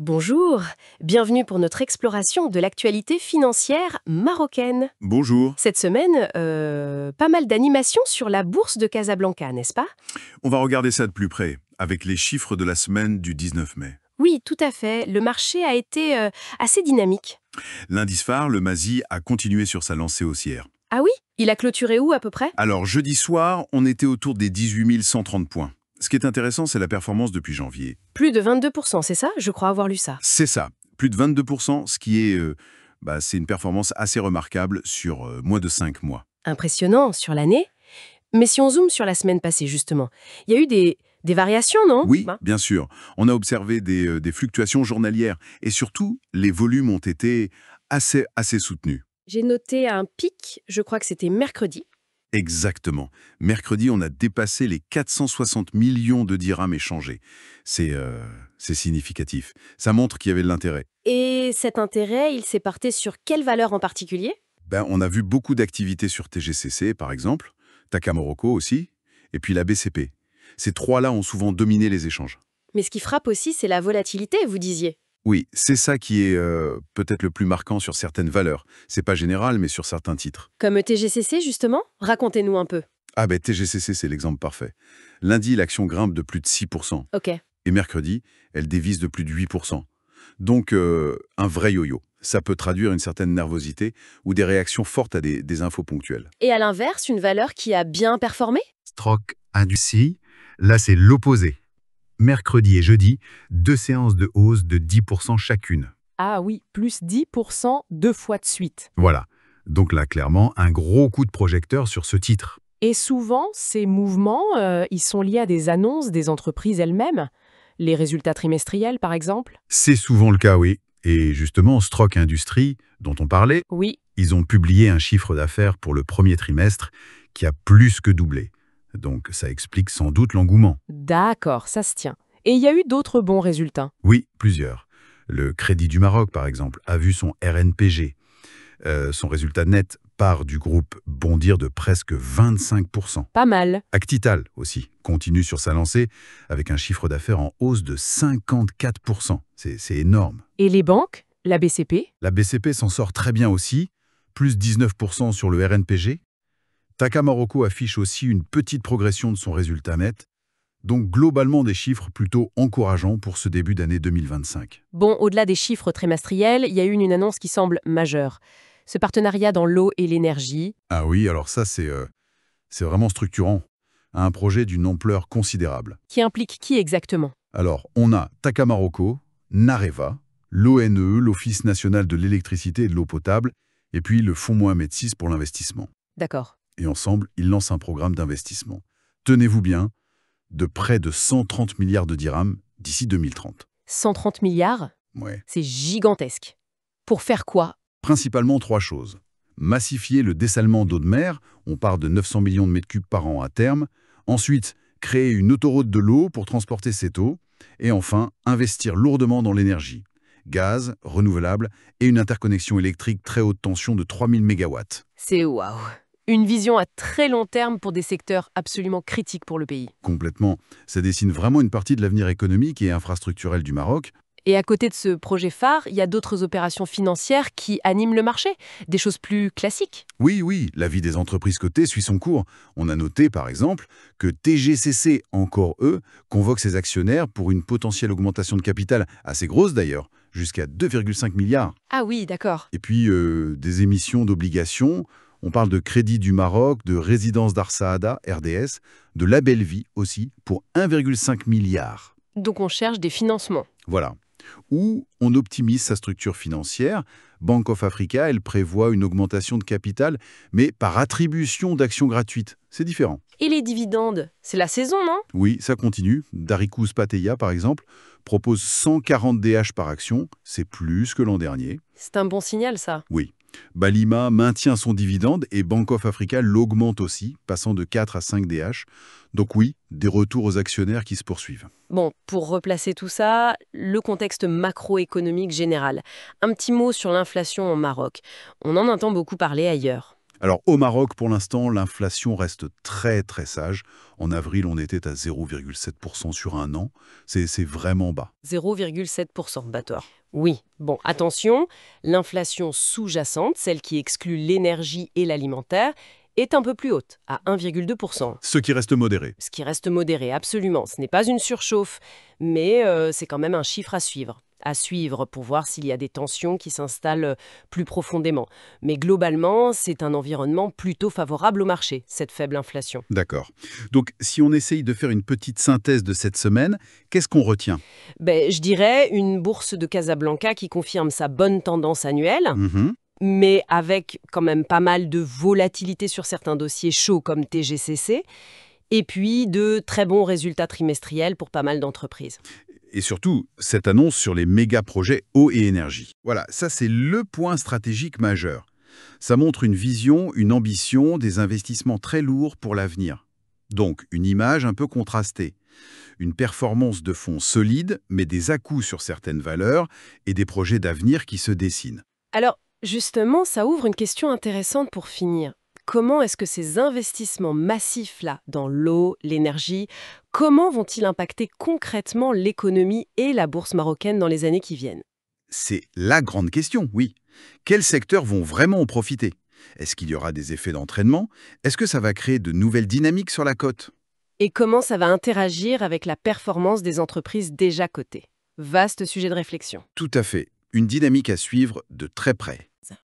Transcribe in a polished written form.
Bonjour, bienvenue pour notre exploration de l'actualité financière marocaine. Bonjour. Cette semaine, pas mal d'animations sur la bourse de Casablanca, n'est-ce pas? On va regarder ça de plus près, avec les chiffres de la semaine du 19 mai. Oui, tout à fait. Le marché a été assez dynamique. L'indice phare, le MASI, a continué sur sa lancée haussière. Ah oui? Il a clôturé où à peu près? Alors, jeudi soir, on était autour des 18 130 points. Ce qui est intéressant, c'est la performance depuis janvier. Plus de 22%, c'est ça? Je crois avoir lu ça. C'est ça, plus de 22%, ce qui est c'est une performance assez remarquable sur moins de 5 mois. Impressionnant sur l'année. Mais si on zoome sur la semaine passée, justement, il y a eu des variations, non? Oui, Hein. bien sûr. On a observé des fluctuations journalières et surtout, les volumes ont été assez soutenus. J'ai noté un pic, je crois que c'était mercredi. Exactement. Mercredi, on a dépassé les 460 millions de dirhams échangés. C'est significatif. Ça montre qu'il y avait de l'intérêt. Et cet intérêt, il s'est porté sur quelle valeur en particulier? On a vu beaucoup d'activités sur TGCC, par exemple, Taka Morocco aussi, et puis la BCP. Ces trois-là ont souvent dominé les échanges. Mais ce qui frappe aussi, c'est la volatilité, vous disiez. Oui, c'est ça qui est peut-être le plus marquant sur certaines valeurs. C'est pas général, mais sur certains titres. Comme TGCC, justement? Racontez-nous un peu. Ah ben TGCC, c'est l'exemple parfait. Lundi, l'action grimpe de plus de 6%. Ok. Et mercredi, elle dévisse de plus de 8%. Donc, un vrai yo-yo. Ça peut traduire une certaine nervosité ou des réactions fortes à des infos ponctuelles. Et à l'inverse, une valeur qui a bien performé? Stroke Industrie, là c'est l'opposé. Mercredi et jeudi, 2 séances de hausse de 10% chacune. Ah oui, plus 10% deux fois de suite. Voilà. Donc là, clairement, un gros coup de projecteur sur ce titre. Et souvent, ces mouvements, ils sont liés à des annonces des entreprises elles-mêmes. Les résultats trimestriels, par exemple. C'est souvent le cas, oui. Et justement, Stroke Industrie, dont on parlait, Oui, ils ont publié un chiffre d'affaires pour le premier trimestre qui a plus que doublé. Donc ça explique sans doute l'engouement. d'accord, ça se tient. Et il y a eu d'autres bons résultats. Oui, plusieurs. Le Crédit du Maroc, par exemple, a vu son RNPG, son résultat net part du groupe bondir de presque 25%. Pas mal. Actital aussi continue sur sa lancée avec un chiffre d'affaires en hausse de 54%. C'est énorme. Et les banques? La BCP? La BCP s'en sort très bien aussi, plus 19% sur le RNPG. Taka Morocco affiche aussi une petite progression de son résultat net, donc globalement des chiffres plutôt encourageants pour ce début d'année 2025. Bon, au-delà des chiffres trimestriels, il y a eu une annonce qui semble majeure. Ce partenariat dans l'eau et l'énergie. Ah oui, alors ça c'est vraiment structurant, un projet d'une ampleur considérable. Qui implique qui exactement? Alors, on a Taka Morocco, Nareva, l'ONE, l'Office national de l'électricité et de l'eau potable, et puis le Fonds Mohamed VI pour l'investissement. D'accord. Et ensemble, ils lancent un programme d'investissement. Tenez-vous bien, de près de 130 milliards de dirhams d'ici 2030. 130 milliards? Ouais. C'est gigantesque. Pour faire quoi? Principalement trois choses. Massifier le dessalement d'eau de mer, on part de 900 millions de mètres cubes par an à terme. Ensuite, créer une autoroute de l'eau pour transporter cette eau. Et enfin, investir lourdement dans l'énergie. Gaz, renouvelable et une interconnexion électrique très haute tension de 3000 MW. C'est waouh. Une vision à très long terme pour des secteurs absolument critiques pour le pays. Complètement. Ça dessine vraiment une partie de l'avenir économique et infrastructurel du Maroc. Et à côté de ce projet phare, il y a d'autres opérations financières qui animent le marché, des choses plus classiques. Oui, la vie des entreprises cotées suit son cours. On a noté, par exemple, que TGCC, encore eux, convoque ses actionnaires pour une potentielle augmentation de capital, assez grosse d'ailleurs, jusqu'à 2,5 milliards. Ah oui, d'accord. Et puis, des émissions d'obligations, on parle de Crédit du Maroc, de Résidence d'Arsaada, RDS, de La Belle Vie aussi, pour 1,5 milliard. Donc on cherche des financements. Voilà. Ou on optimise sa structure financière. Bank of Africa, elle prévoit une augmentation de capital, mais par attribution d'actions gratuites. C'est différent. Et les dividendes? C'est la saison, non? Oui, ça continue. Daricus Pattaya, par exemple, propose 140 DH par action. C'est plus que l'an dernier. C'est un bon signal, ça. Oui. Balima maintient son dividende et Bank of Africa l'augmente aussi, passant de 4 à 5 DH. Donc oui, des retours aux actionnaires qui se poursuivent. Bon, pour replacer tout ça, le contexte macroéconomique général. Un petit mot sur l'inflation au Maroc. On en entend beaucoup parler ailleurs. Alors au Maroc, pour l'instant, l'inflation reste très très sage. En avril, on était à 0,7% sur un an. C'est vraiment bas. 0,7%, d'accord. Oui, bon, attention, l'inflation sous-jacente, celle qui exclut l'énergie et l'alimentaire, est un peu plus haute, à 1,2%. Ce qui reste modéré. Ce qui reste modéré, absolument. Ce n'est pas une surchauffe, mais c'est quand même un chiffre à suivre. À suivre pour voir s'il y a des tensions qui s'installent plus profondément. Mais globalement, c'est un environnement plutôt favorable au marché, cette faible inflation. D'accord. Donc si on essaye de faire une petite synthèse de cette semaine, qu'est-ce qu'on retient? Je dirais une bourse de Casablanca qui confirme sa bonne tendance annuelle, Mhm. mais avec quand même pas mal de volatilité sur certains dossiers chauds comme TGCC, et puis de très bons résultats trimestriels pour pas mal d'entreprises. Et surtout, cette annonce sur les méga-projets eau et énergie. Voilà, ça c'est le point stratégique majeur. Ça montre une vision, une ambition, des investissements très lourds pour l'avenir. Donc, une image un peu contrastée. Une performance de fonds solide, mais des à-coups sur certaines valeurs et des projets d'avenir qui se dessinent. Alors, justement, ça ouvre une question intéressante pour finir. Comment est-ce que ces investissements massifs-là, dans l'eau, l'énergie, comment vont-ils impacter concrètement l'économie et la bourse marocaine dans les années qui viennent? C'est la grande question, oui. Quels secteurs vont vraiment en profiter? Est-ce qu'il y aura des effets d'entraînement? Est-ce que ça va créer de nouvelles dynamiques sur la cote? Et comment ça va interagir avec la performance des entreprises déjà cotées? Vaste sujet de réflexion. Tout à fait. Une dynamique à suivre de très près.